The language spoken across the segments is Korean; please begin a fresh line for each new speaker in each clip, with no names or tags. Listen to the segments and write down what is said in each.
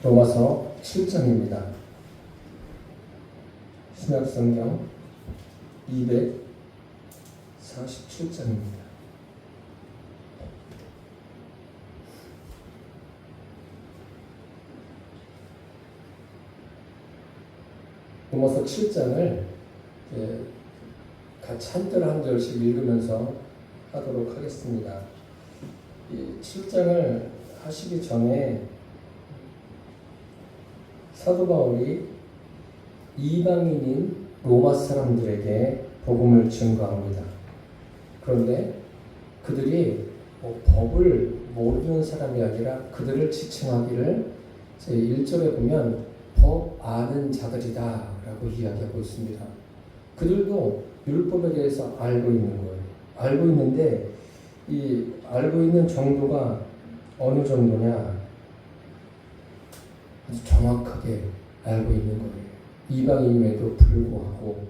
로마서 7장입니다. 신약성경 247장입니다. 로마서 7장을 같이 한 절 한 절씩 읽으면서 하도록 하겠습니다. 이 7장을 하시기 전에 사도 바울이 이방인인 로마 사람들에게 복음을 증거합니다. 그런데 그들이 법을 모르는 사람이 아니라 그들을 지칭하기를 제 1절에 보면 법 아는 자들이다 라고 이야기하고 있습니다. 그들도 율법에 대해서 알고 있는 거예요. 알고 있는데 이 알고 있는 정도가 어느 정도냐, 아주 정확하게 알고 있는 거예요. 이방인임에도 불구하고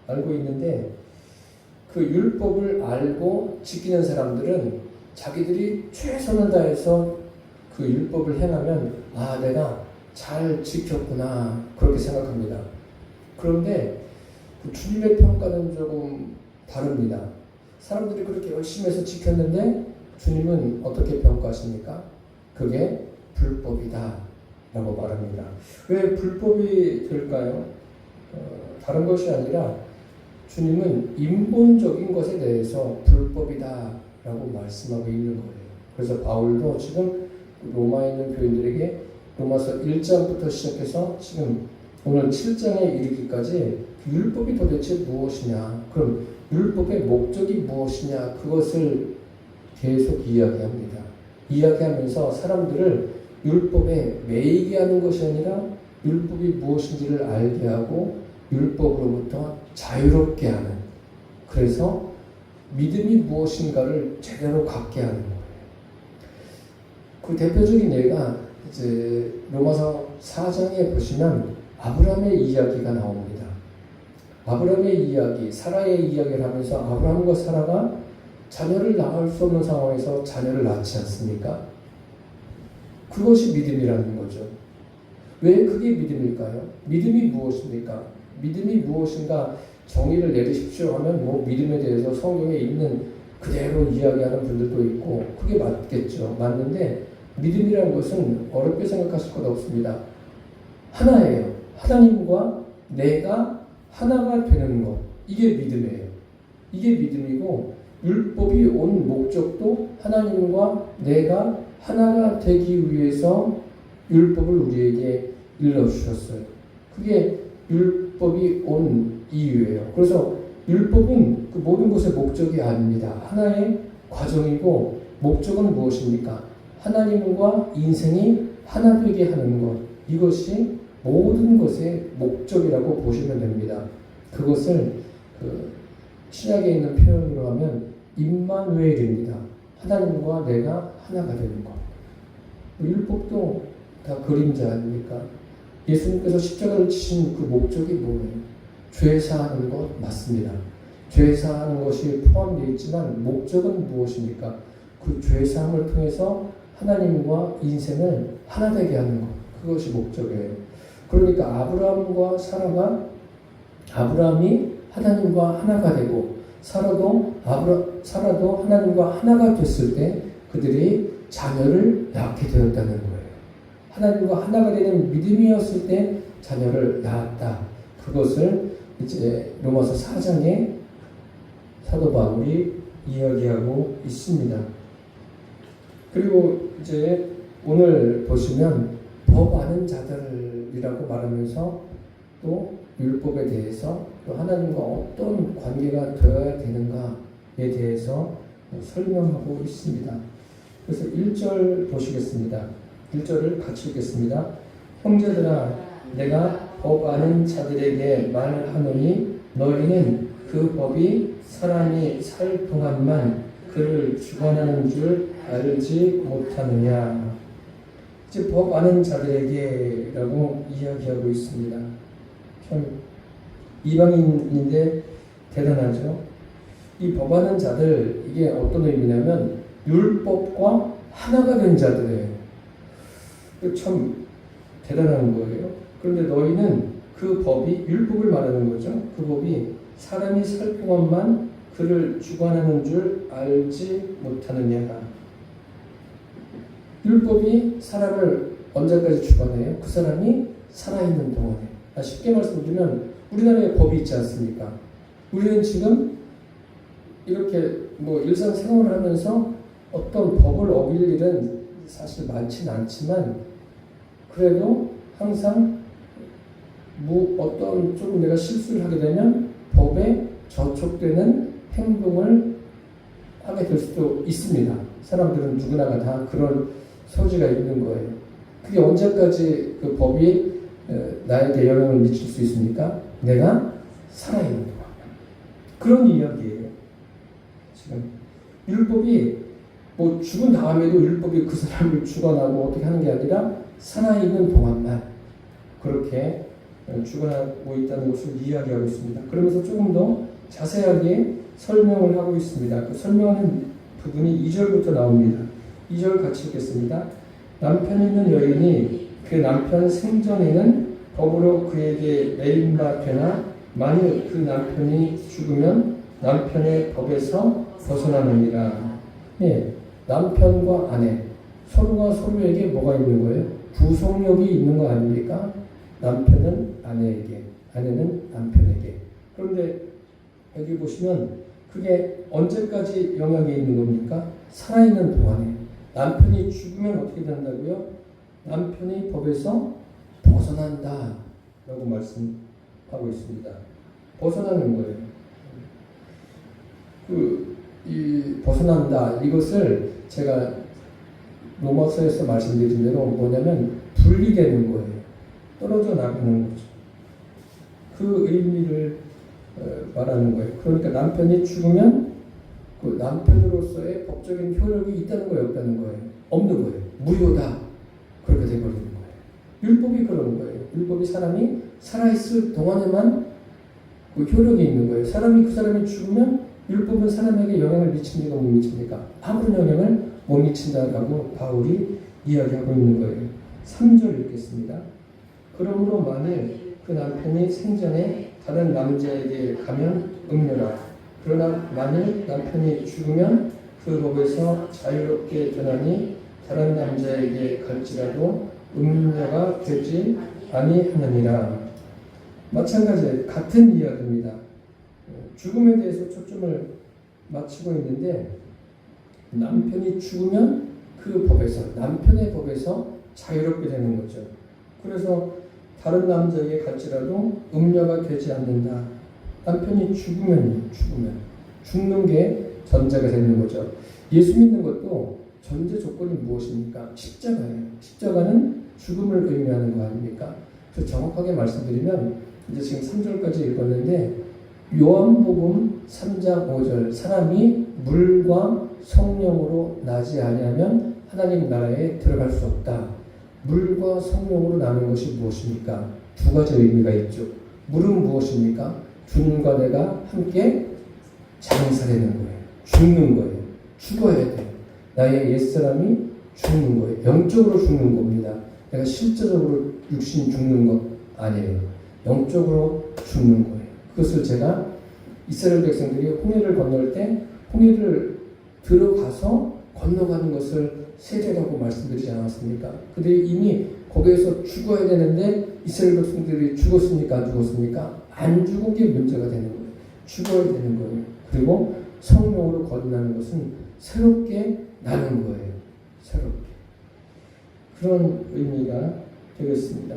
알고 있는데 그 율법을 알고 지키는 사람들은 자기들이 최선을 다해서 그 율법을 행하면 내가 잘 지켰구나 그렇게 생각합니다. 그런데 주님의 평가는 조금 다릅니다. 사람들이 그렇게 열심히 해서 지켰는데 주님은 어떻게 평가하십니까? 그게 불법이다 라고 말합니다. 왜 불법이 될까요? 다른 것이 아니라 주님은 인본적인 것에 대해서 불법이다 라고 말씀하고 있는 거예요. 그래서 바울도 지금 로마에 있는 교인들에게 로마서 1장부터 시작해서 지금 오늘 7장에 이르기까지 율법이 도대체 무엇이냐, 그럼 율법의 목적이 무엇이냐, 그것을 계속 이야기합니다. 이야기하면서 사람들을 율법에 매이게 하는 것이 아니라 율법이 무엇인지를 알게 하고 율법으로부터 자유롭게 하는, 그래서 믿음이 무엇인가를 제대로 갖게 하는 거예요. 그 대표적인 예가 이제 로마서 4장에 보시면 아브라함의 이야기가 나옵니다. 아브라함의 이야기, 사라의 이야기를 하면서 아브라함과 사라가 자녀를 낳을 수 없는 상황에서 자녀를 낳지 않습니까? 그것이 믿음이라는 거죠. 왜 그게 믿음일까요? 믿음이 무엇입니까? 믿음이 무엇인가 정의를 내리십시오 하면 믿음에 대해서 성경에 있는 그대로 이야기하는 분들도 있고 그게 맞겠죠. 맞는데 믿음이라는 것은 어렵게 생각하실 것 없습니다. 하나예요. 하나님과 내가 하나가 되는 것. 이게 믿음이에요. 이게 믿음이고 율법이 온 목적도 하나님과 내가 하나가 되기 위해서 율법을 우리에게 일러주셨어요. 그게 율법이 온 이유예요. 그래서 율법은 그 모든 것의 목적이 아닙니다. 하나의 과정이고 목적은 무엇입니까? 하나님과 인생이 하나 되게 하는 것. 이것이 모든 것의 목적이라고 보시면 됩니다. 그것을 신약에 있는 표현으로 하면 임마누엘입니다. 하나님과 내가 하나가 되는 것. 율법도 다 그림자 아닙니까? 예수님께서 십자가를 지신 그 목적이 뭐예요? 죄사하는 것 맞습니다. 죄사하는 것이 포함되어 있지만 목적은 무엇입니까? 그 죄사함을 통해서 하나님과 인생을 하나 되게 하는 것. 그것이 목적이에요. 그러니까 아브라함과 사라가 아브라함이 하나님과 하나가 되고 사라도 하나님과 하나가 됐을 때 그들이 자녀를 낳게 되었다는 거예요. 하나님과 하나가 되는 믿음이었을 때 자녀를 낳았다. 그것을 이제 로마서 4장에 사도 바울이 이야기하고 있습니다. 그리고 이제 오늘 보시면 법 아는 자들이라고 말하면서 또 율법에 대해서 또 하나님과 어떤 관계가 되어야 되는가에 대해서 설명하고 있습니다. 그래서 1절 보시겠습니다. 1절을 같이 읽겠습니다. 형제들아 내가 법 아는 자들에게 말하노니 너희는 그 법이 사람이 살 동안만 그를 주관하는 줄 알지 못하느냐. 이제 법 아는 자들에게 라고 이야기하고 있습니다. 참 이방인인데 대단하죠. 이 법 아는 자들, 이게 어떤 의미냐면 율법과 하나가 된 자들이에요. 참 대단한 거예요. 그런데 너희는 그 법이 율법을 말하는 거죠. 그 법이 사람이 살 동안만 그를 주관하는 줄 알지 못하느냐. 율법이 사람을 언제까지 주관해요? 그 사람이 살아있는 동안에. 쉽게 말씀드리면 우리나라에 법이 있지 않습니까? 우리는 지금 이렇게 일상생활을 하면서 어떤 법을 어길 일은 사실 많지는 않지만 그래도 항상 어떤 조금 내가 실수를 하게 되면 법에 저촉되는 행동을 하게 될 수도 있습니다. 사람들은 누구나가 다 그런 소지가 있는 거예요. 그게 언제까지 그 법이 나에게 영향을 미칠 수 있습니까? 내가 살아있는 동안. 그런 이야기예요. 지금 율법이 죽은 다음에도 율법이 그 사람을 주관하고 어떻게 하는 게 아니라 살아있는 동안만 그렇게 주관하고 있다는 것을 이야기하고 있습니다. 그러면서 조금 더 자세하게 설명을 하고 있습니다. 그 설명하는 부분이 2절부터 나옵니다. 2절 같이 읽겠습니다. 남편 있는 여인이 그 남편 생전에는 법으로 그에게 매임바 되나 만일 그 남편이 죽으면 남편의 법에서 벗어나느니라. 예, 남편과 아내 서로가 서로에게 뭐가 있는 거예요? 구속력이 있는 거 아닙니까? 남편은 아내에게, 아내는 남편에게. 그런데 여기 보시면 그게 언제까지 영향이 있는 겁니까? 살아있는 동안에. 남편이 죽으면 어떻게 된다고요? 남편이 법에서 벗어난다 라고 말씀하고 있습니다. 벗어나는 거예요. 벗어난다, 이것을 제가 로마서에서 말씀드린 대로 뭐냐면 분리되는 거예요. 떨어져 나가는 거죠. 그 의미를 말하는 거예요. 그러니까 남편이 죽으면 그 남편으로서의 법적인 효력이 있다는 거예요, 없다는 거예요? 없는 거예요. 무효다. 그렇게 돼버리는 거예요. 율법이 그런 거예요. 율법이 사람이 살아있을 동안에만 그 효력이 있는 거예요. 그 사람이 죽으면 율법은 사람에게 영향을 미칩니까? 못 미칩니까? 아무런 영향을 못 미친다라고 바울이 이야기하고 있는 거예요. 3절 읽겠습니다. 그러므로 만일 그 남편이 생전에 다른 남자에게 가면 음녀라. 그러나 만일 남편이 죽으면 그 법에서 자유롭게 되나니 다른 남자에게 갈지라도 음녀가 되지 아니하느니라. 마찬가지 같은 이야기입니다. 죽음에 대해서 초점을 맞추고 있는데 남편이 죽으면 그 법에서, 남편의 법에서 자유롭게 되는 거죠. 그래서 다른 남자에게 갈지라도 음녀가 되지 않는다. 남편이 죽으면 죽는 게 전제가 되는 거죠. 예수 믿는 것도 전제 조건이 무엇입니까? 십자가예요. 십자가는 죽음을 의미하는 거 아닙니까? 그래서 정확하게 말씀드리면 이제 지금 3절까지 읽었는데 요한복음 3장 5절 사람이 물과 성령으로 나지 아니하면 하나님 나라에 들어갈 수 없다. 물과 성령으로 나는 것이 무엇입니까? 두 가지 의미가 있죠. 물은 무엇입니까? 주님과 내가 함께 장사되는 거예요. 죽는 거예요. 죽어야 돼요. 나의 옛사람이 죽는 거예요. 영적으로 죽는 겁니다. 내가 실제적으로 육신이 죽는 것 아니에요. 영적으로 죽는 거예요. 그것을 제가 이스라엘 백성들이 홍해를 건널 때 홍해를 들어가서 건너가는 것을 세례라고 말씀드리지 않았습니까? 그들이 이미 거기에서 죽어야 되는데 이스라엘 백성들이 죽었습니까? 안 죽었습니까? 안 죽은 게 문제가 되는 거예요. 죽어야 되는 거예요. 그리고 성령으로 거듭나는 것은 새롭게 나는 거예요. 새롭게. 그런 의미가 되겠습니다.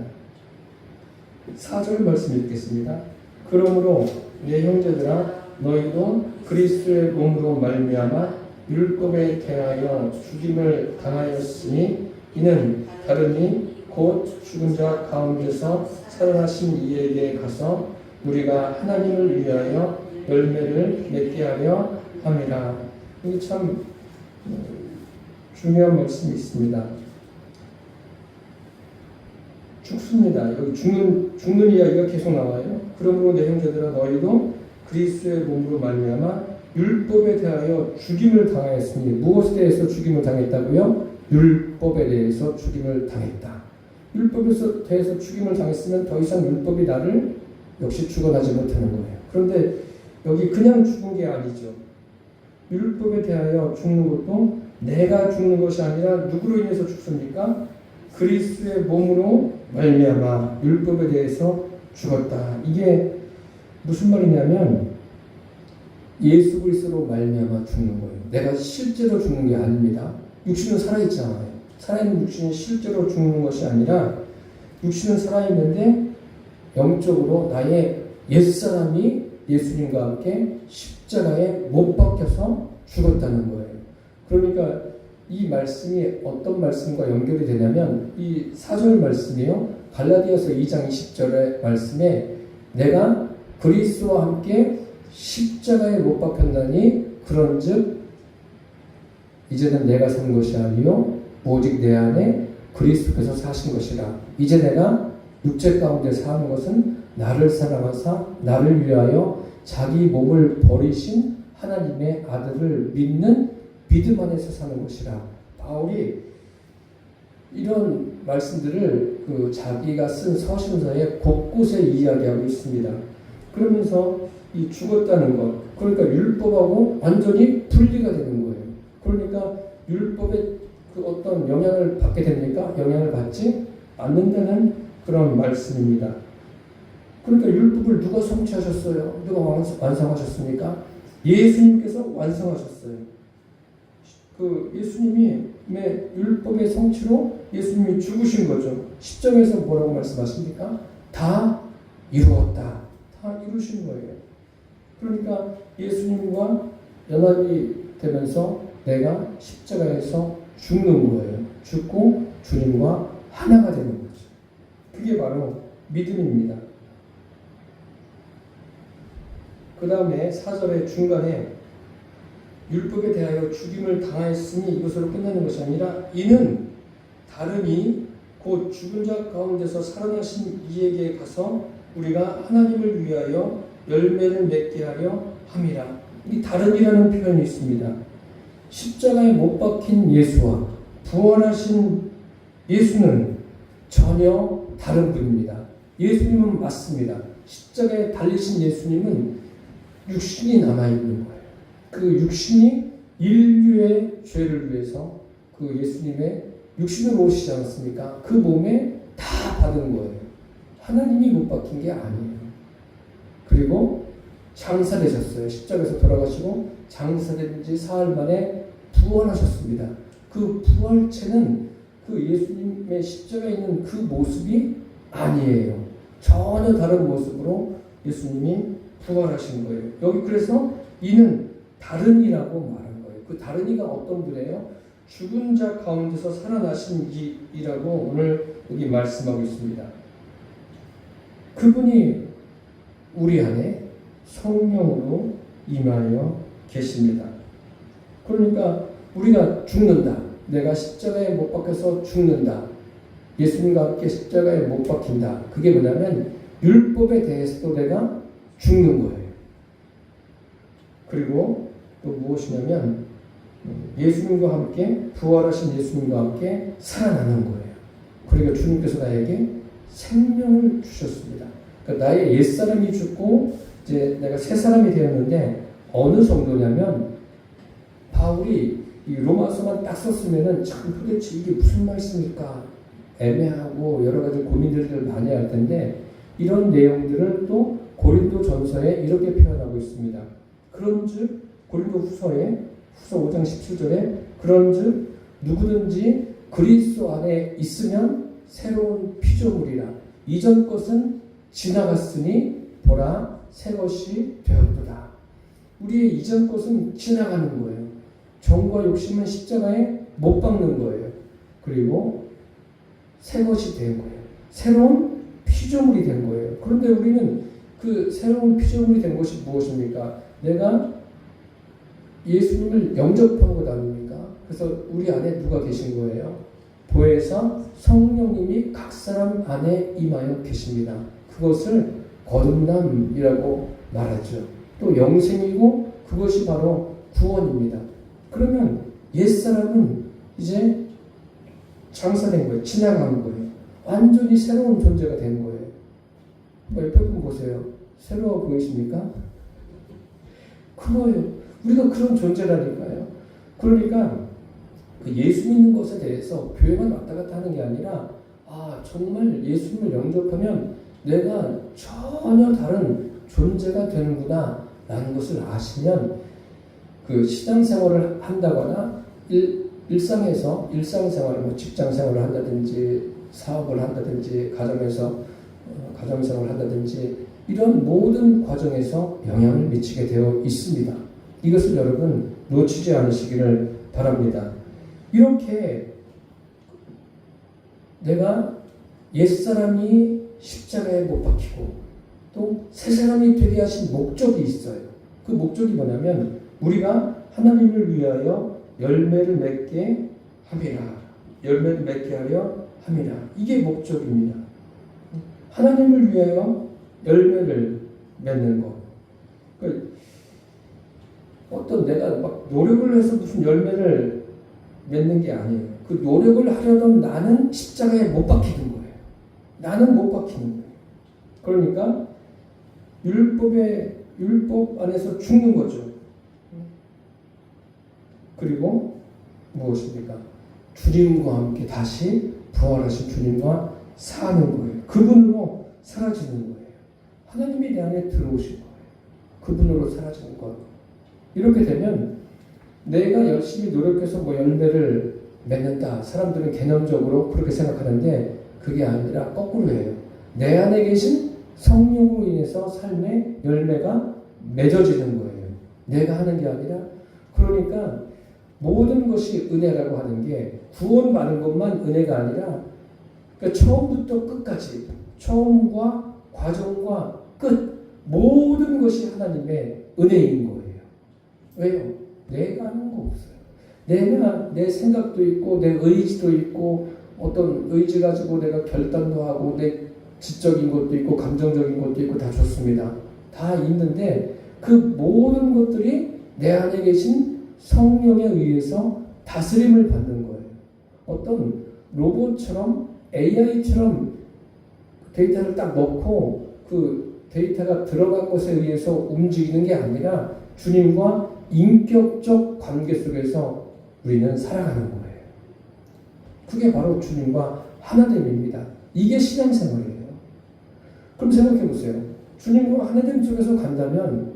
4절 말씀 읽겠습니다. 그러므로 내 형제들아 너희도 그리스도의 몸으로 말미암아 율법에 대하여 죽임을 당하였으니 이는 다름이 곧 죽은 자 가운데서 살아나신 이에게 가서 우리가 하나님을 위하여 열매를 맺게 하려 함이라. 이게 참 중요한 말씀이 있습니다. 죽습니다. 여기 죽는 이야기가 계속 나와요. 그러므로 내 형제들아 너희도 그리스도의 몸으로 말미암아 율법에 대하여 죽임을 당하였으니 무엇에 대해서 죽임을 당했다고요? 율법에 대해서 죽임을 당했다. 율법에서 대해서 죽임을 당했으면 더 이상 율법이 나를 역시 죽어나지 못하는 거예요. 그런데 여기 그냥 죽은 게 아니죠. 율법에 대하여 죽는 것도 내가 죽는 것이 아니라 누구로 인해서 죽습니까? 그리스도의 몸으로 말미암아 율법에 대해서 죽었다. 이게 무슨 말이냐면 예수 그리스도로 말미암아 죽는 거예요. 내가 실제로 죽는 게 아닙니다. 육신은 살아있잖아요. 살아있는 육신이 실제로 죽는 것이 아니라 육신은 살아있는데 영적으로 나의 옛사람이 예수님과 함께 십자가에 못 박혀서 죽었다는 거예요. 그러니까 이 말씀이 어떤 말씀과 연결이 되냐면 이 4절 말씀이요. 갈라디아서 2장 20절의 말씀에 내가 그리스도와 함께 십자가에 못 박혔나니 그런즉 이제는 내가 사는 것이 아니요 오직 내 안에 그리스도께서 사신 것이라. 이제 내가 육체 가운데 사는 것은 나를 사랑하사 나를 위하여 자기 몸을 버리신 하나님의 아들을 믿는 믿음 안에서 사는 것이라. 바울이 이런 말씀들을 자기가 쓴 서신서에 곳곳에 이야기하고 있습니다. 그러면서 이 죽었다는 것, 그러니까 율법하고 완전히 분리가 되는 거예요. 그러니까 율법에 그 어떤 영향을 받게 됩니까? 영향을 받지 않는다는 그런 말씀입니다. 그러니까 율법을 누가 성취하셨어요? 누가 완성하셨습니까? 예수님께서 완성하셨어요. 그 예수님의 율법의 성취로 예수님이 죽으신 거죠. 10절에서 뭐라고 말씀하십니까? 다 이루었다. 다 이루신 거예요. 그러니까 예수님과 연합이 되면서 내가 십자가에서 죽는 거예요. 죽고 주님과 하나가 되는 거죠. 그게 바로 믿음입니다. 그 다음에 4절의 중간에 율법에 대하여 죽임을 당하였으니 이것으로 끝나는 것이 아니라 이는 다름이 곧 죽은 자 가운데서 살아나신 이에게 가서 우리가 하나님을 위하여 열매를 맺게 하려 함이라. 이 다름이라는 표현이 있습니다. 십자가에 못 박힌 예수와 부활하신 예수는 전혀 다른 분입니다. 예수님은 맞습니다. 십자가에 달리신 예수님은 육신이 남아있는 거예요. 그 육신이 인류의 죄를 위해서 그 예수님의 육신을 오시지 않았습니까? 그 몸에 다 받은 거예요. 하나님이 못 박힌 게 아니에요. 그리고 장사되셨어요. 십자가에서 돌아가시고 장사된 지 사흘 만에 부활하셨습니다. 그 부활체는 그 예수님의 십자가에 있는 그 모습이 아니에요. 전혀 다른 모습으로 예수님이 부활하신 거예요. 여기 그래서 이는 다른이라고 말한 거예요. 그 다른이가 어떤 분이에요? 죽은 자 가운데서 살아나신 이라고 오늘 여기 말씀하고 있습니다. 그분이 우리 안에 성령으로 임하여 계십니다. 그러니까 우리가 죽는다. 내가 십자가에 못 박혀서 죽는다. 예수님과 함께 십자가에 못 박힌다. 그게 뭐냐면 율법에 대해서도 내가 죽는 거예요. 그리고 또 무엇이냐면 예수님과 함께 부활하신 예수님과 함께 살아나는 거예요. 그러니까 주님께서 나에게 생명을 주셨습니다. 그러니까 나의 옛사람이 죽고 이제 내가 새 사람이 되었는데 어느 정도냐면 바울이 이 로마서만 딱 썼으면은 참 도대체 이게 무슨 말씀일까 애매하고 여러 가지 고민들을 많이 할 텐데 이런 내용들을 또 고린도 전서에 이렇게 표현하고 있습니다. 그런즉 고린도 후서 5장 17절에 그런즉 누구든지 그리스도 안에 있으면 새로운 피조물이라 이전 것은 지나갔으니 보라 새 것이 되었도다. 우리의 이전 것은 지나가는 거예요. 정과 욕심은 십자가에 못 박는 거예요. 그리고 새 것이 된 거예요. 새로운 피조물이 된 거예요. 그런데 우리는 그 새로운 피조물이 된 것이 무엇입니까? 내가 예수님을 영접한 것 아닙니까? 그래서 우리 안에 누가 계신 거예요? 보혜사 성령님이 각 사람 안에 임하여 계십니다. 그것을 거듭남이라고 말하죠. 또 영생이고 그것이 바로 구원입니다. 그러면 옛사람은 이제 장사된 거예요. 지나간 거예요. 완전히 새로운 존재가 된 거예요. 옆에 분 보세요. 새로워 보이십니까? 그거예요. 우리가 그런 존재라니까요. 그러니까 그 예수 믿는 것에 대해서 교회만 왔다 갔다 하는 게 아니라 정말 예수님을 영접하면 내가 전혀 다른 존재가 되는구나 라는 것을 아시면 그 신앙생활을 한다거나 일상생활을 직장생활을 한다든지 사업을 한다든지 가정생활을 한다든지 이런 모든 과정에서 영향을 미치게 되어 있습니다. 이것을 여러분 놓치지 않으시기를 바랍니다. 이렇게 내가 옛사람이 십자가에 못 박히고 또 새사람이 되게 하신 목적이 있어요. 그 목적이 뭐냐면 우리가 하나님을 위하여 열매를 맺게 함이라. 열매를 맺게 하려 함이라. 이게 목적입니다. 하나님을 위하여 열매를 맺는 것. 어떤 내가 막 노력을 해서 무슨 열매를 맺는 게 아니에요. 그 노력을 하려던 나는 십자가에 못 박히는 거예요. 나는 못 박히는 거예요. 그러니까 율법 안에서 죽는 거죠. 그리고 무엇입니까? 주님과 함께 다시 부활하신 주님과 사는 거예요. 그분으로 사라지는 거예요. 하나님이 내 안에 들어오신 거예요. 그분으로 사라지는 것. 이렇게 되면 내가 열심히 노력해서 열매를 맺는다. 사람들은 개념적으로 그렇게 생각하는데 그게 아니라 거꾸로예요. 내 안에 계신 성령으로 인해서 삶의 열매가 맺어지는 거예요. 내가 하는 게 아니라. 그러니까 모든 것이 은혜라고 하는 게 구원받는 것만 은혜가 아니라 그러니까 처음부터 끝까지 처음과 과정과 끝 모든 것이 하나님의 은혜인 거예요. 왜요? 내가 하는 거 없어요. 내가 내 생각도 있고 내 의지도 있고 어떤 의지 가지고 내가 결단도 하고 내 지적인 것도 있고 감정적인 것도 있고 다 좋습니다. 다 있는데 그 모든 것들이 내 안에 계신 성령에 의해서 다스림을 받는 거예요. 어떤 로봇처럼 AI처럼 데이터를 딱 넣고 그 데이터가 들어간 것에 의해서 움직이는 게 아니라 주님과 인격적 관계 속에서 우리는 살아가는 거예요. 그게 바로 주님과 하나됨입니다. 이게 신앙생활이에요. 그럼 생각해 보세요. 주님과 하나됨 속에서 간다면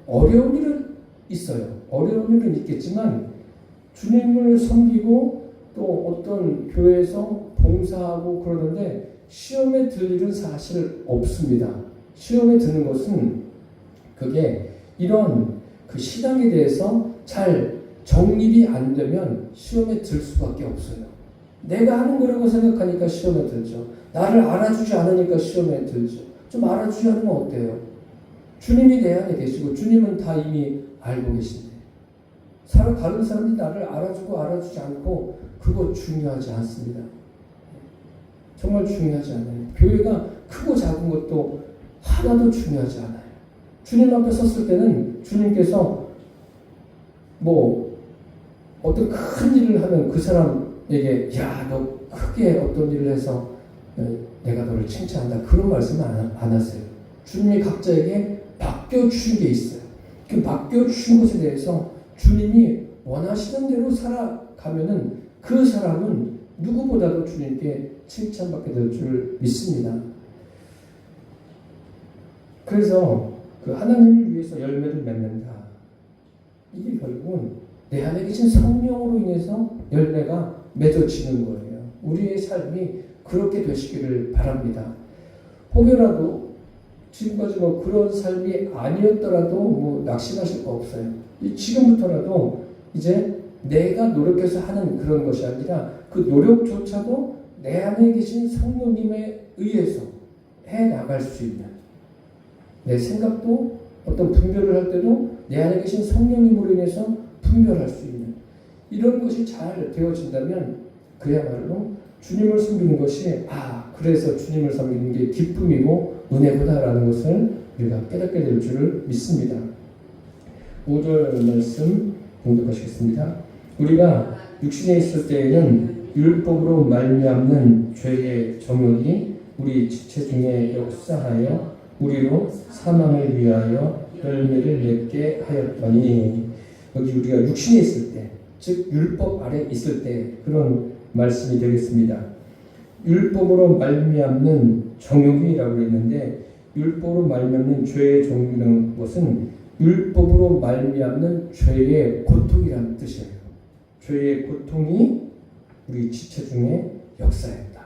어려운 일은 있어요. 어려운 일은 있겠지만 주님을 섬기고 또 어떤 교회에서 봉사하고 그러는데 시험에 들 일은 사실 없습니다. 시험에 드는 것은 그게 이런 그 신앙에 대해서 잘 정립이 안 되면 시험에 들 수밖에 없어요. 내가 하는 거라고 생각하니까 시험에 들죠. 나를 알아주지 않으니까 시험에 들죠. 좀 알아주지 않으면 어때요? 주님이 내 안에 계시고 주님은 다 이미 알고 계신데 다른 사람이 나를 알아주고 알아주지 않고 그거 중요하지 않습니다. 정말 중요하지 않아요. 교회가 크고 작은 것도 하나도 중요하지 않아요. 주님 앞에 섰을 때는 주님께서 어떤 큰 일을 하면 그 사람에게 야, 너 크게 어떤 일을 해서 내가 너를 칭찬한다. 그런 말씀을 안 하세요. 주님이 각자에게 맡겨주신 게 있어요. 그 맡겨주신 것에 대해서 주님이 원하시는 대로 살아가면은 그 사람은 누구보다도 주님께 칭찬받게 될 줄 믿습니다. 그래서 그 하나님을 위해서 열매를 맺는다. 이게 결국은 내 안에 계신 성령으로 인해서 열매가 맺어지는 거예요. 우리의 삶이 그렇게 되시기를 바랍니다. 혹여라도 지금까지 그런 삶이 아니었더라도 낙심하실 거 없어요. 지금부터라도 이제 내가 노력해서 하는 그런 것이 아니라 그 노력조차도 내 안에 계신 성령님에 의해서 해 나갈 수 있는 내 생각도 어떤 분별을 할 때도 내 안에 계신 성령님으로 인해서 분별할 수 있는 이런 것이 잘 되어진다면 그야말로 주님을 섬기는 것이 그래서 주님을 섬기는 게 기쁨이고 은혜구나라는 것을 우리가 깨닫게 될 줄을 믿습니다. 5절 말씀 공독하시겠습니다. 우리가 육신에 있을 때에는 율법으로 말미암는 죄의 정욕이 우리 지체 중에 역사하여 우리로 사망을 위하여 열매를 맺게 하였더니, 여기 우리가 육신에 있을 때, 즉 율법 아래 있을 때 그런 말씀이 되겠습니다. 율법으로 말미암는 정욕이라고 했는데, 율법으로 말미암는 죄의 정욕이라는 것은 율법으로 말미암는 죄의 고통이라는 뜻이에요. 죄의 고통이 우리 지체 중에 역사했다.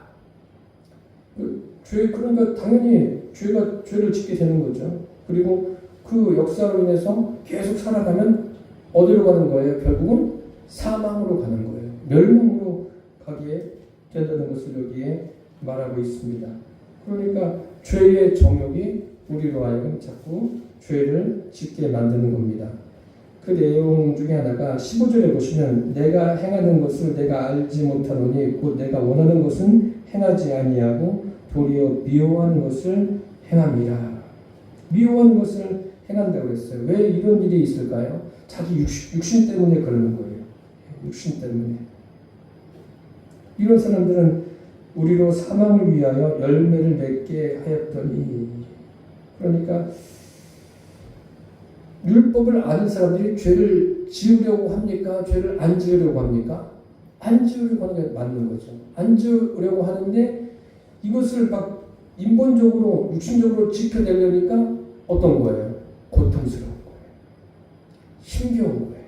그러니까 당연히 죄를 짓게 되는 거죠. 그리고 그 역사로 인해서 계속 살아가면 어디로 가는 거예요? 결국은 사망으로 가는 거예요. 멸망으로 가게 된다는 것을 여기에 말하고 있습니다. 그러니까 죄의 정욕이 우리로 하여금 자꾸 죄를 짓게 만드는 겁니다. 그 내용 중에 하나가 15절에 보시면 내가 행하는 것을 내가 알지 못하노니 곧 내가 원하는 것은 행하지 아니하고 도리어 미워하는 것을 행함이라. 미워하는 것을 행한다고 했어요. 왜 이런 일이 있을까요? 자기 육신 때문에 그러는 거예요. 육신 때문에. 이런 사람들은 우리로 사망을 위하여 열매를 맺게 하였더니, 그러니까 율법을 아는 사람들이 죄를 지으려고 합니까? 죄를 안 지으려고 합니까? 안 지으려고 하는 게 맞는 거죠. 안 지으려고 하는데 이것을 막 인본적으로 육신적으로 지켜내려니까 어떤 거예요? 고통스러운 거예요. 힘겨운 거예요.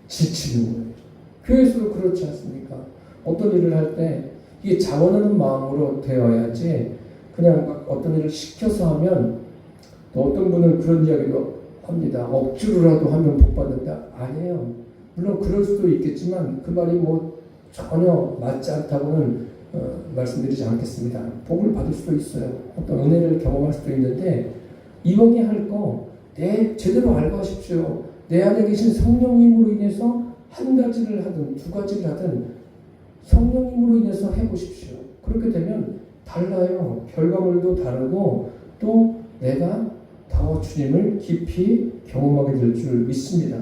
지치는 거예요. 교회에서도 그렇지 않습니까? 어떤 일을 할 때 이게 자원하는 마음으로 되어야지, 그냥 막 어떤 일을 시켜서 하면, 또 어떤 분은 그런 이야기도 합니다. 억지로라도 하면 복 받는다. 아니에요. 물론 그럴 수도 있겠지만 그 말이 뭐 전혀 맞지 않다고는 말씀드리지 않겠습니다. 복을 받을 수도 있어요. 어떤 은혜를 경험할 수도 있는데, 이왕에 할 거 제대로 알고 하십시오. 내 안에 계신 성령님으로 인해서 한 가지를 하든 두 가지를 하든 성령님으로 인해서 해보십시오. 그렇게 되면 달라요. 결과물도 다르고 또 내가 더 주님을 깊이 경험하게 될 줄 믿습니다.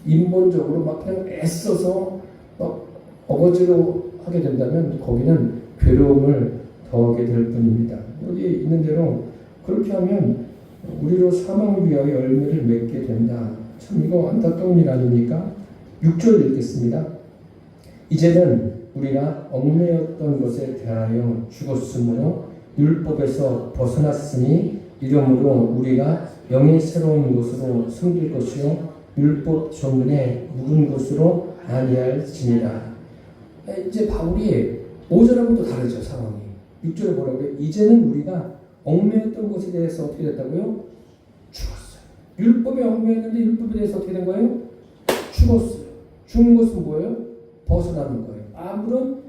인본적으로 막 그냥 애써서 막 어거지로 하게 된다면 거기는 괴로움을 더하게 될 뿐입니다. 여기 있는 대로 그렇게 하면 우리로 사망을 위하여 열매를 맺게 된다. 참 이거 안타까운 일 아닙니까? 6절 읽겠습니다. 이제는 우리가 얽매였던 것에 대하여 죽었으므로 율법에서 벗어났으니 이러므로 우리가 영의 새로운 것으로 섬길 것이요 율법 전문에 묵은 것으로 아니할지니라. 이제 바울이 5절하고도 다르죠, 상황이. 6절에 뭐라고 해요? 이제는 우리가 얽매였던 것에 대해서 어떻게 됐다고요? 죽었어요. 율법에 얽매였는데 율법에 대해서 어떻게 된 거예요? 죽었어요. 죽는 것은 뭐예요? 벗어나는 거예요. 아무런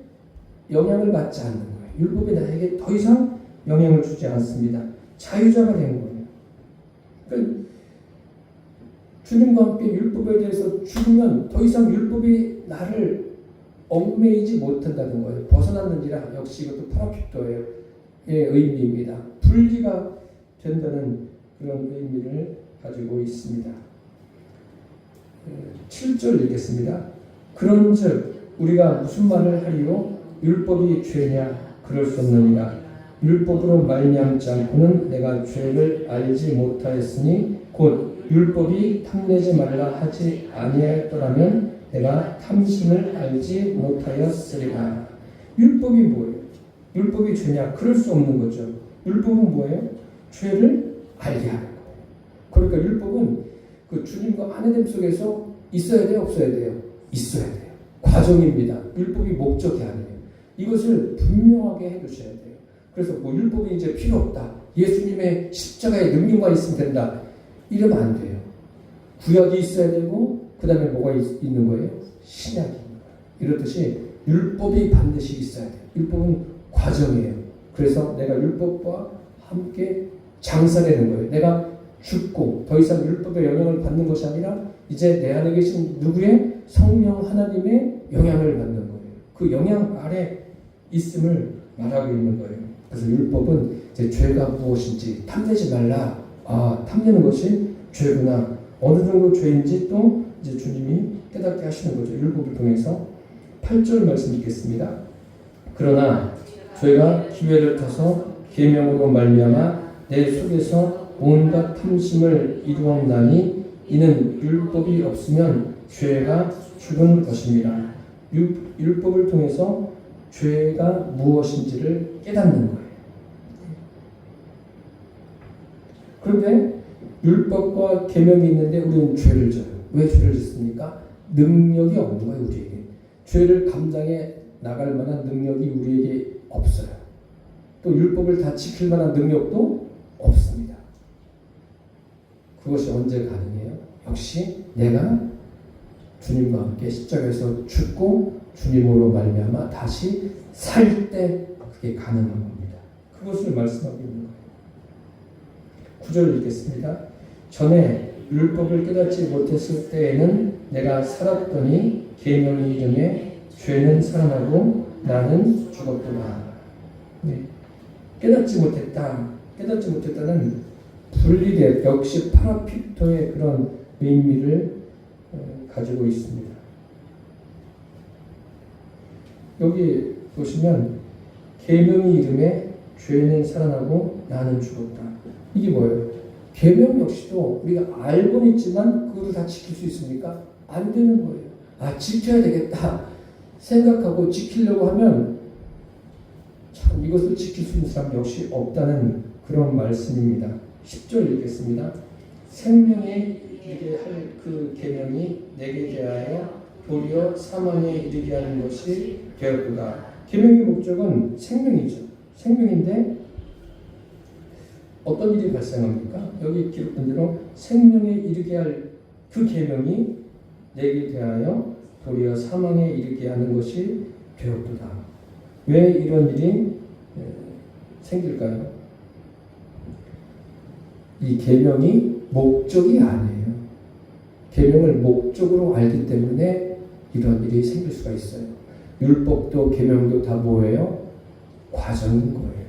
영향을 받지 않는 거예요. 율법이 나에게 더 이상 영향을 주지 않습니다. 자유자가 된 거예요. 그러니까 주님과 함께 율법에 대해서 죽으면 더 이상 율법이 나를 얽매이지 못한다는 거예요. 벗어났는지라. 역시 이것도 파라피토의 의미입니다. 분리가 된다는 그런 의미를 가지고 있습니다. 7절 읽겠습니다. 그런즉 우리가 무슨 말을 하리요? 율법이 죄냐? 그럴 수 없느니라. 율법으로 말미암지 않고는 내가 죄를 알지 못하였으니 곧 율법이 탐내지 말라 하지 아니하였더라면 내가 탐심을 알지 못하였으리라. 율법이 뭐예요? 율법이 죄냐? 그럴 수 없는 거죠. 율법은 뭐예요? 죄를 알게 하는 거예요. 그러니까 율법은 그 주님과 아내됨 속에서 있어야 돼요? 없어야 돼요? 있어야 돼요. 과정입니다. 율법이 목적이 아니에요. 이것을 분명하게 해두셔야 돼요. 그래서 뭐 율법이 이제 필요 없다. 예수님의 십자가의 능력만 있으면 된다. 이러면 안 돼요. 구약이 있어야 되고 그 다음에 뭐가 있는 거예요? 신약이 있는 거예요. 이렇듯이 율법이 반드시 있어야 돼요. 율법은 과정이에요. 그래서 내가 율법과 함께 장사되는 거예요. 내가 죽고 더 이상 율법의 영향을 받는 것이 아니라 이제 내 안에 계신 누구의? 성령 하나님의 영향을 받는 거예요. 그 영향 아래 있음을 말하고 있는 거예요. 그래서 율법은 이제 죄가 무엇인지 탐내지 말라. 아, 탐내는 것이 죄구나. 어느 정도 죄인지 또 이제 주님이 깨닫게 하시는 거죠. 율법을 통해서. 8절 말씀 읽겠습니다. 그러나 죄가 기회를 타서 계명으로 말미암아 내 속에서 온갖 탐심을 이루었나니 이는 율법이 없으면 죄가 죽은 것입니다. 율법을 통해서 죄가 무엇인지를 깨닫는 거예요. 그런데 율법과 계명이 있는데 우리는 죄를 져요. 왜 죄를 짓습니까? 능력이 없는 거예요, 우리에게. 죄를 감당해 나갈 만한 능력이 우리에게 없어요. 또 율법을 다 지킬 만한 능력도 없습니다. 그것이 언제 가능해요? 역시 내가 주님과 함께 십자가에서 죽고 주님으로 말미암아 다시 살 때 그게 가능한 겁니다. 그것을 말씀하고 있는 거예요. 9절 읽겠습니다. 전에 율법을 깨닫지 못했을 때에는 내가 살았더니 계명이 이름에 죄는 살아나고 나는 죽었구나. 네. 깨닫지 못했다는 분리된 역시 파라피토의 그런 의미를 가지고 있습니다. 여기 보시면 계명이 이름에 죄는 살아나고 나는 죽었다. 이게 뭐예요? 계명 역시도 우리가 알고는 있지만 그것을 다 지킬 수 있습니까? 안 되는 거예요. 지켜야 되겠다 생각하고 지키려고 하면 참 이것을 지킬 수 있는 사람 역시 없다는 그런 말씀입니다. 10절 읽겠습니다. 생명에 이르게 할 그 계명이 내게 대하여 도리어 사망에 이르게 하는 것이 되었구나. 계명의 목적은 생명이죠. 생명인데 어떤 일이 발생합니까? 여기 기록된 대로 생명에 이르게 할 그 계명이 내게 대하여 도리어 사망에 이르게 하는 것이 되었구나. 왜 이런 일이 생길까요? 이 계명이 목적이 아니에요. 계명을 목적으로 알기 때문에 이런 일이 생길 수가 있어요. 율법도 계명도 다 뭐예요? 과정인 거예요.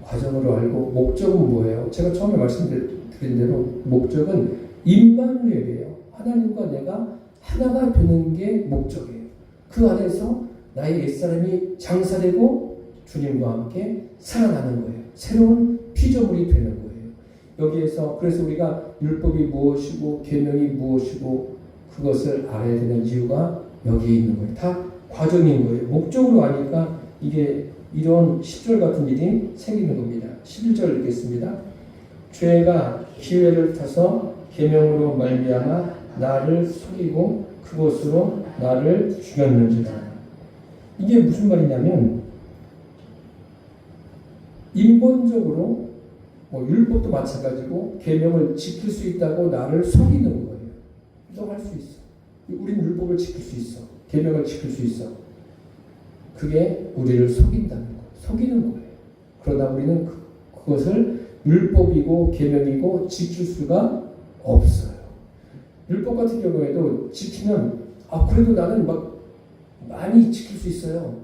과정으로 알고 목적은 뭐예요? 제가 처음에 말씀드린 대로 목적은 임마누엘이에요. 하나님과 내가 하나가 되는 게 목적이에요. 그 안에서 나의 옛사람이 장사되고 주님과 함께 살아나는 거예요. 새로운 피조물이 되는 거예요. 여기에서 그래서 우리가 율법이 무엇이고 계명이 무엇이고 그것을 알아야 되는 이유가 여기에 있는 거예요. 다 과정인 거예요. 목적으로 아니까 이게 이런 10절 같은 일이 생기는 겁니다. 11절 읽겠습니다. 죄가 기회를 타서 계명으로 말미암아 나를 속이고 그것으로 나를 죽였는지라. 이게 무슨 말이냐면 인본적으로 율법도 마찬가지고 계명을 지킬 수 있다고 나를 속이는 거예요. 너 할 수 있어. 우리는 율법을 지킬 수 있어. 계명을 지킬 수 있어. 그게 우리를 속인다는 거예요. 속이는 거예요. 그러다 우리는 그것을 율법이고 계명이고 지킬 수가 없어요. 율법 같은 경우에도 지키면 그래도 나는 막 많이 지킬 수 있어요.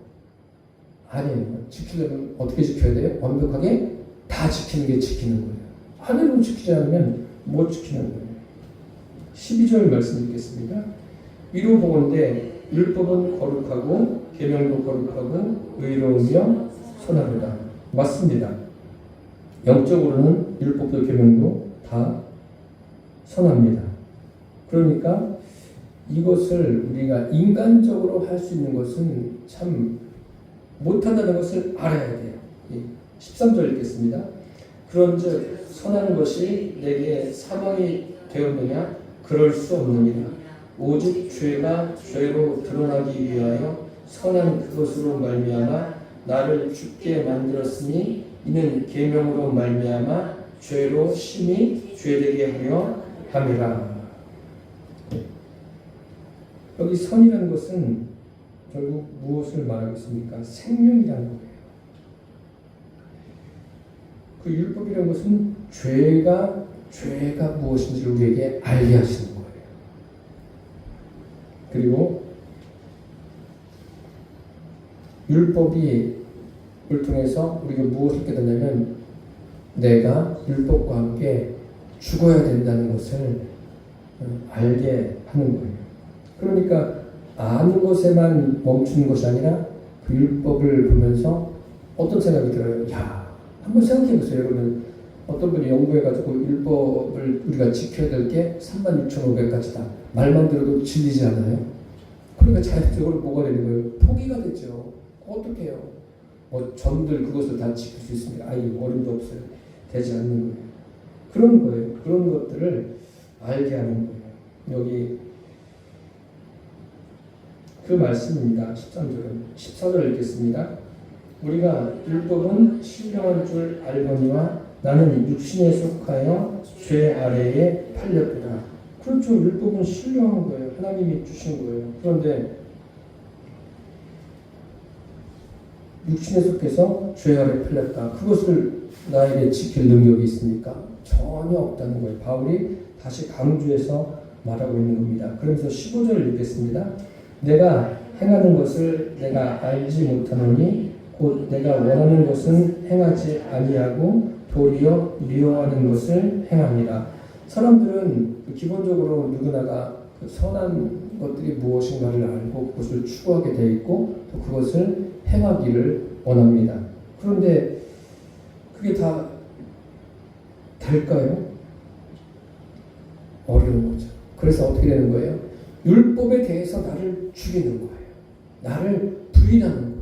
아니에요. 지키려면 어떻게 지켜야 돼요? 완벽하게 다 지키는 게 지키는 거예요. 하늘로 지키지 않으면 못 지키는 거예요. 12절 말씀 읽겠습니다. 이로 보건대 율법은 거룩하고 계명도 거룩하고 의로우며 선하도다. 맞습니다. 영적으로는 율법도 계명도 다 선합니다. 그러니까 이것을 우리가 인간적으로 할 수 있는 것은 참 못한다는 것을 알아야 돼요. 13절 읽겠습니다. 그런즉 선한 것이 내게 사망이 되었느냐? 그럴 수 없느니라. 오직 죄가 죄로 드러나기 위하여 선한 그것으로 말미암아 나를 죽게 만들었으니 이는 계명으로 말미암아 죄로 심히 죄되게 하려 함이라. 여기 선이라는 것은 결국 무엇을 말하고 있습니까? 생명이라는 거예요. 그 율법이라는 것은 죄가 무엇인지 우리에게 알게 하시는 거예요. 그리고 율법을 통해서 우리가 무엇을 깨닫냐면 내가 율법과 함께 죽어야 된다는 것을 알게 하는 거예요. 그러니까 아는 것에만 멈추는 것이 아니라 그 율법을 보면서 어떤 생각이 들어요? 야, 한번 생각해 보세요. 여러분, 어떤 분이 연구해가지고 율법을 우리가 지켜야 될 게 36,500가지다. 말만 들어도 질리지 않아요? 그러니까 자연적으로 뭐가 되는 거예요? 포기가 되죠. 어떻게 해요? 뭐 전들 그것을 다 지킬 수 있습니다. 아니, 어림도 없어요. 되지 않는 거예요. 그런 거예요. 그런 것들을 알게 하는 거예요. 여기 그 말씀입니다. 13절은. 14절 읽겠습니다. 우리가 율법은 신령한 줄 알거니와 나는 육신에 속하여 죄 아래에 팔렸구나. 그렇죠. 율법은 신령한 거예요. 하나님이 주신 거예요. 그런데 육신에 속해서 죄 아래에 팔렸다. 그것을 나에게 지킬 능력이 있습니까? 전혀 없다는 거예요. 바울이 다시 강조해서 말하고 있는 겁니다. 그러면서 15절을 읽겠습니다. 내가 행하는 것을 내가 알지 못하노니 곧 내가 원하는 것은 행하지 아니하고 도리어 미워하는 것을 행합니다. 사람들은 기본적으로 누구나가 그 선한 것들이 무엇인가를 알고 그것을 추구하게 되어 있고 또 그것을 행하기를 원합니다. 그런데 그게 다 될까요? 어려운 거죠. 그래서 어떻게 되는 거예요? 율법에 대해서 나를 죽이는 거예요. 나를 부인하는 거예요.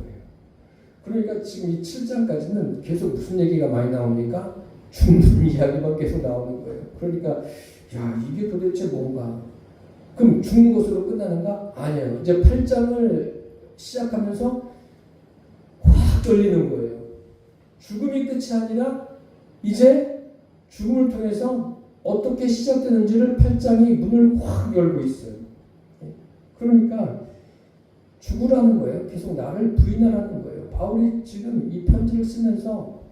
그러니까 지금 이 7장까지는 계속 무슨 얘기가 많이 나옵니까? 죽는 이야기만 계속 나오는 거예요. 그러니까 야, 이게 도대체 뭔가? 그럼 죽는 것으로 끝나는가? 아니에요. 이제 8장을 시작하면서 확 열리는 거예요. 죽음이 끝이 아니라 이제 죽음을 통해서 어떻게 시작되는지를 8장이 문을 확 열고 있어요. 그러니까 죽으라는 거예요. 계속 나를 부인하라는 거예요. 바울이 지금 이 편지를 쓰면서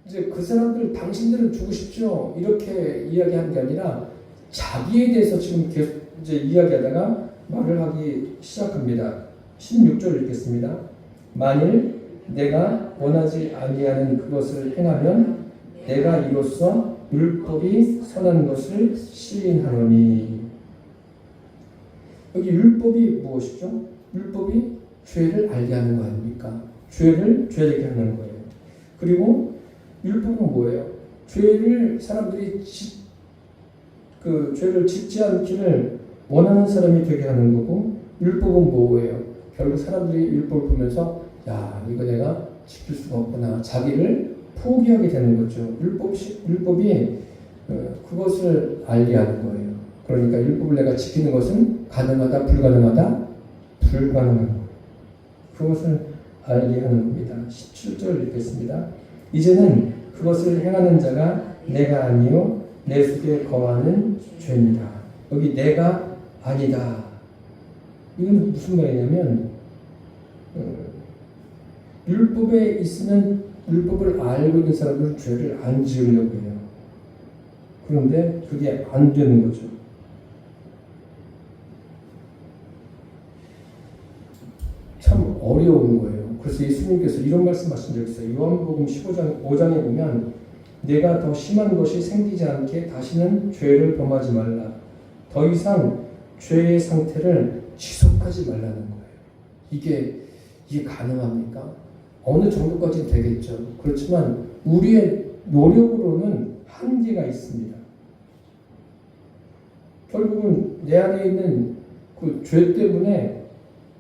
이제 그 사람들 당신들은 죽으십시오 이렇게 이야기하는 게 아니라 자기에 대해서 지금 계속 이제 이야기하다가 말을 하기 시작합니다. 16절 읽겠습니다. 만일 내가 원하지 아니하는 그것을 행하면 내가 이로써 율법이 선한 것을 시인하노니. 여기 율법이 무엇이죠? 율법이 죄를 알게 하는 거 아닙니까? 죄를 죄되게 하는 거예요. 그리고 율법은 뭐예요? 죄를 사람들이 죄를 짓지 않기를 원하는 사람이 되게 하는 거고, 율법은 뭐예요? 결국 사람들이 율법을 보면서 야, 이거 내가 지킬 수가 없구나. 자기를 포기하게 되는 거죠. 율법이 그것을 알게 하는 거예요. 그러니까 율법을 내가 지키는 것은 가능하다, 불가능하다? 불가능한 거예요. 그것을 알게 하는 겁니다. 17절 읽겠습니다. 이제는 그것을 행하는 자가 내가 아니요 내 속에 거하는 죄입니다. 여기 내가 아니다. 이건 무슨 말이냐면 율법에 있으면 율법을 알고 있는 사람들은 죄를 안 지으려고 해요. 그런데 그게 안 되는 거죠. 참 어려운 거예요. 그래서 예수님께서 이런 말씀하신 적 있어요. 요한복음 5장에 보면 내가 더 심한 것이 생기지 않게 다시는 죄를 범하지 말라. 더 이상 죄의 상태를 지속하지 말라는 거예요. 이게 가능합니까? 어느 정도까지는 되겠죠. 그렇지만 우리의 노력으로는 한계가 있습니다. 결국은 내 안에 있는 그 죄 때문에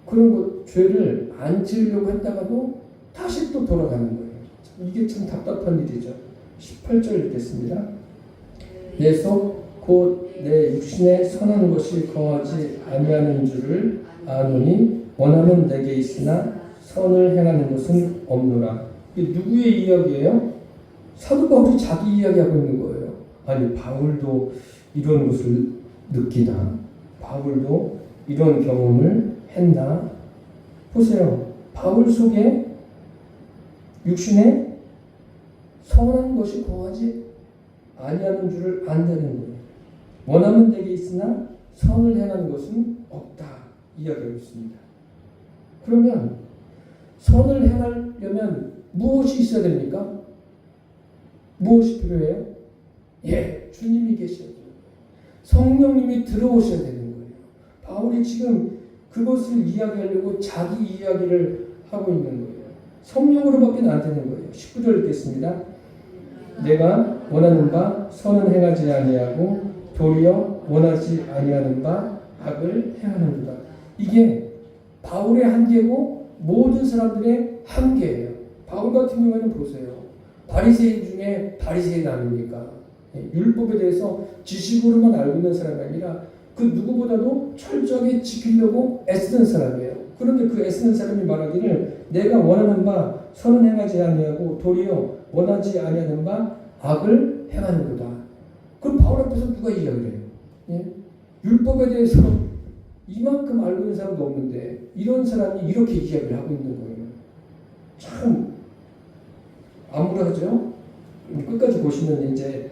그런 죄를 안 지으려고 했다가도 다시 또 돌아가는 거예요. 이게 참 답답한 일이죠. 18절 읽겠습니다. 내 속 곧 내 육신에 선한 것이 거하지 아니하는 줄을 아노니 원하는 내게 있으나 선을 행하는 것은 없노라. 이게 누구의 이야기예요? 사도 바울이 자기 이야기하고 있는 거예요. 아니, 바울도 이런 것을 느끼나? 바울도 이런 경험을 했나? 보세요. 바울 속에 육신에 선한 것이 거하지 아니하는 줄을 안다는 거예요. 원하는 내게 있으나 선을 행하는 것은 없다. 이야기하고 있습니다. 그러면 선을 행하려면 무엇이 있어야 됩니까? 무엇이 필요해요? 주님이 계셔야 돼요. 성령님이 들어오셔야 되는 거예요. 바울이 지금 그것을 이야기하려고 자기 이야기를 하고 있는 거예요. 성령으로밖에 안 되는 거예요. 19절 읽겠습니다. 내가 원하는 바 선은 행하지 아니하고 도리어 원하지 아니하는 바 악을 행하는도다. 이게 바울의 한계고 모든 사람들의 한계예요. 바울 같은 경우에는 보세요. 바리새인 중에 바리새인 아닙니까? 율법에 대해서 지식으로만 알고 있는 사람이 아니라 그 누구보다도 철저하게 지키려고 애쓰는 사람이에요. 그런데 그 애쓰는 사람이 말하기를 내가 원하는 바 선은 행하지 아니하고 도리어 원하지 아니하는 바 악을 행하는도다. 그럼 바울 앞에서 누가 이야기를 해요? 예? 율법에 대해서 이만큼 알고 있는 사람도 없는데 이런 사람이 이렇게 이야기를 하고 있는 거예요. 참 암울하죠? 끝까지 보시면 이제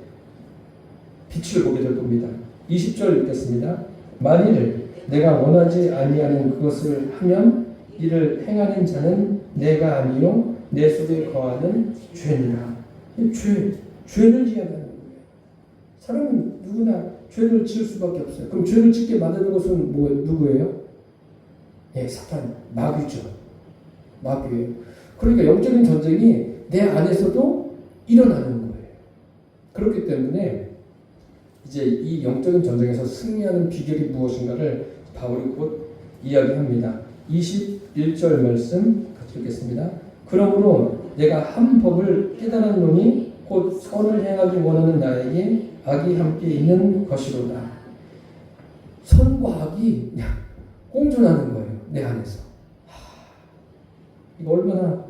빛을 보게 될 겁니다. 20절 읽겠습니다. 만일 내가 원하지 아니하는 그것을 하면 이를 행하는 자는 내가 아니요 내 속에 거하는 죄니라. 죄를 이야기하는 거예요. 사람은 누구나 죄를 지을 수밖에 없어요. 그럼 죄를 짓게 만드는 것은 누구예요? 예, 사탄, 마귀죠. 마귀예요. 그러니까 영적인 전쟁이 내 안에서도 일어나는 거예요. 그렇기 때문에 이제 이 영적인 전쟁에서 승리하는 비결이 무엇인가를 바울이 곧 이야기합니다. 21절 말씀 같이 읽겠습니다. 그러므로 내가 한 법을 깨달았노니 곧 선을 행하기 원하는 나에게 악이 함께 있는 것이로다. 선과 악이 그냥 공존하는 거예요. 내 안에서. 이거 얼마나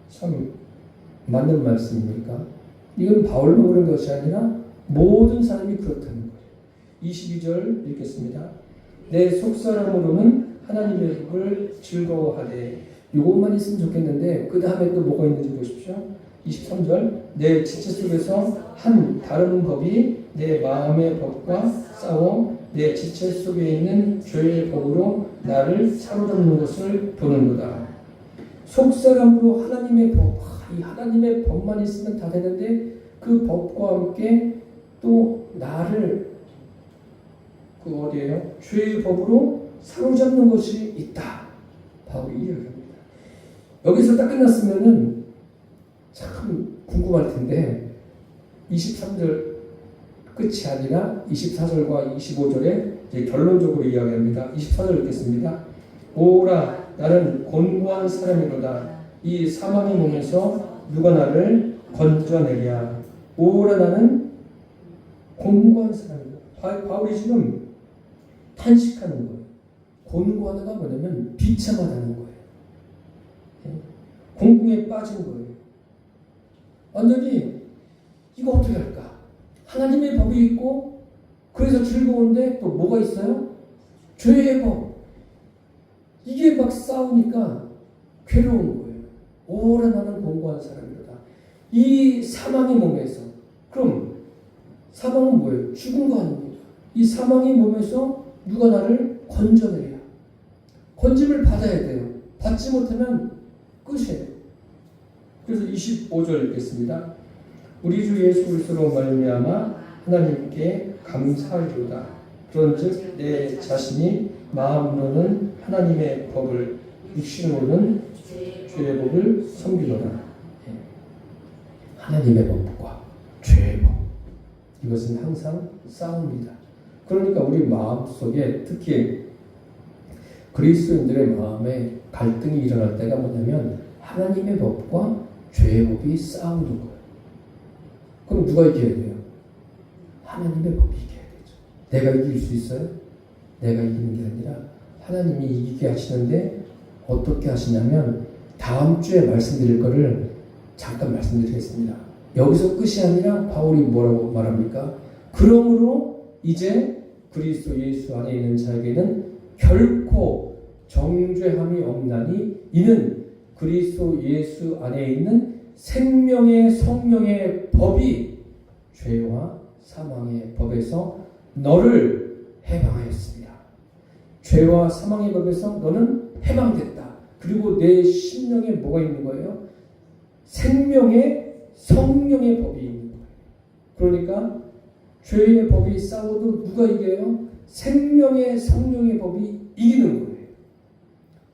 참 맞는 말씀입니까? 이건 바울로 그런 것이 아니라 모든 사람이 그렇다는 거예요. 22절 읽겠습니다. 내 속사람으로는 하나님의 법을 즐거워하되. 이것만 있으면 좋겠는데 그 다음에 또 뭐가 있는지 보십시오. 23절 내 지체 속에서 한 다른 법이 내 마음의 법과 싸워 내 지체 속에 있는 죄의 법으로 나를 사로잡는 것을 보는도다. 속사람으로 하나님의 법, 이 하나님의 법만 있으면 다 되는데 그 법과 함께 또 나를 어디에요? 죄의 법으로 사로잡는 것이 있다. 바울이 이야기합니다. 여기서 딱 끝났으면은 참 궁금할 텐데 23절 끝이 아니라 24절과 25절에 이제 결론적으로 이야기합니다. 24절 읽겠습니다. 오라 나는 곤고한 사람이로다. 이 사망의 몸에서 누가 나를 건져내랴. 오라 나는 곤고한 사람이다. 바울이 지금 탄식하는 거예요. 곤고하다가 뭐냐면 비참하다는 거예요. 공궁에 빠진 거예요. 완전히 이거 어떻게 할까? 하나님의 법이 있고 그래서 즐거운데 또 뭐가 있어요? 죄의 법. 이게 막 싸우니까 괴로운 거예요. 오래 나는 공고한 사람이로다. 이 사망의 몸에서 그럼 사망은 뭐예요? 죽은 거 아닙니까? 이 사망의 몸에서 누가 나를 건져내려. 건짐을 받아야 돼요. 받지 못하면 끝이에요. 그래서 25절 읽겠습니다. 우리 주 예수 그리스도로 말미암아 하나님께 감사하리로다. 그런즉 내 자신이 마음으로는 하나님의 법을 육신으로는 죄의 법을 섬기노라. 하나님의 법과 죄의 법 이것은 항상 싸웁니다. 그러니까 우리 마음속에 특히 그리스도인들의 마음에 갈등이 일어날 때가 뭐냐면 하나님의 법과 죄의 법이 싸우는 거예요. 그럼 누가 이겨야 돼요? 하나님의 법이 이겨야 되죠. 내가 이길 수 있어요? 내가 이기는 게 아니라 하나님이 이기게 하시는데 어떻게 하시냐면 다음 주에 말씀드릴 거를 잠깐 말씀드리겠습니다. 여기서 끝이 아니라 바울이 뭐라고 말합니까? 그러므로 이제 그리스도 예수 안에 있는 자에게는 결코 정죄함이 없나니 이는 그리스도 예수 안에 있는 생명의 성령의 법이 죄와 사망의 법에서 너를 해방하였습니다. 죄와 사망의 법에서 너는 해방됐다. 그리고 내 심령에 뭐가 있는 거예요? 생명의 성령의 법이 있는 거예요. 그러니까 죄의 법이 싸워도 누가 이겨요? 생명의 성령의 법이 이기는 거예요.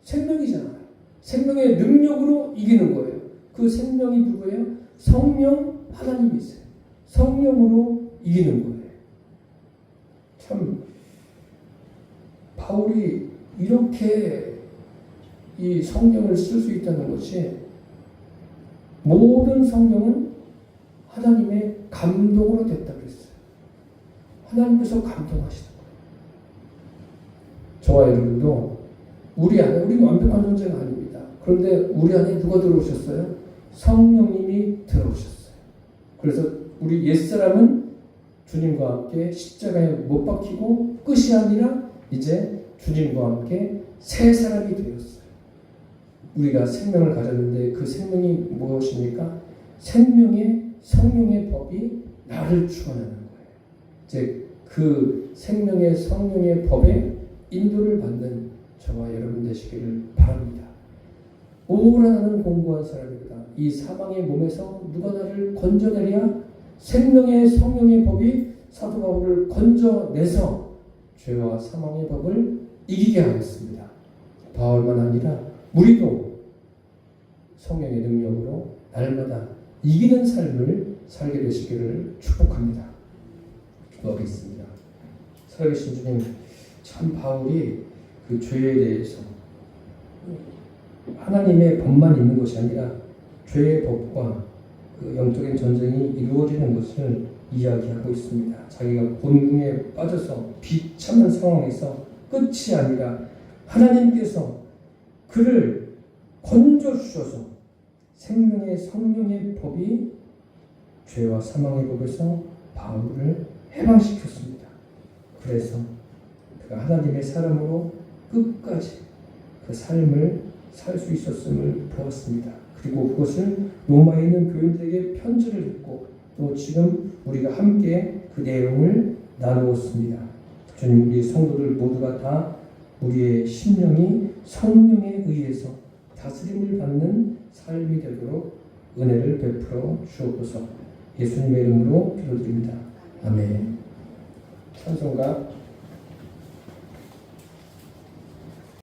생명이잖아요. 생명의 능력으로 이기는 거예요. 그 생명이 누구예요? 성령 하나님이세요. 성령으로 이기는 거예요. 참 바울이 이렇게 이 성령을 쓸 수 있다는 것이, 모든 성령은 하나님의 감동으로 됐다고 했어요. 하나님께서 감동하시는 거예요. 저와 여러분도 우리는 완벽한 존재가 아닙니다. 그런데 우리 안에 누가 들어오셨어요? 성령님이 들어오셨어요. 그래서 우리 옛사람은 주님과 함께 십자가에 못 박히고 끝이 아니라 이제 주님과 함께 새 사람이 되었어요. 우리가 생명을 가졌는데 그 생명이 무엇입니까? 생명의 성령의 법이 나를 주관하는 거예요. 이제 그 생명의 성령의 법에 인도를 받는 저와 여러분 되시기를 바랍니다. 오라 나는 공고한 사람이다. 이 사망의 몸에서 누가 나를 건져내랴? 생명의 성령의 법이 사도 바울을 건져내서 죄와 사망의 법을 이기게 하였습니다. 바울만 아니라 우리도 성령의 능력으로 날마다 이기는 삶을 살게 되시기를 축복합니다. 기도하겠습니다. 살아계신 주님, 참 바울이 그 죄에 대해서 하나님의 법만 있는 것이 아니라 죄의 법과 그 영적인 전쟁이 이루어지는 것을 이야기하고 있습니다. 자기가 곤궁에 빠져서 비참한 상황에서 끝이 아니라 하나님께서 그를 건져주셔서 생명의 성령의 법이 죄와 사망의 법에서 바울을 해방시켰습니다. 그래서 그가 하나님의 사람으로 끝까지 그 삶을 살 수 있었음을 보았습니다. 그리고 그것을 로마에 있는 교인들에게 편지를 읽고 또 지금 우리가 함께 그 내용을 나누었습니다. 주님, 우리 성도들 모두가 다 우리의 심령이 성령에 의해서 다스림을 받는 삶이 되도록 은혜를 베풀어 주옵소서. 예수님의 이름으로 기도드립니다. 아멘. 찬송가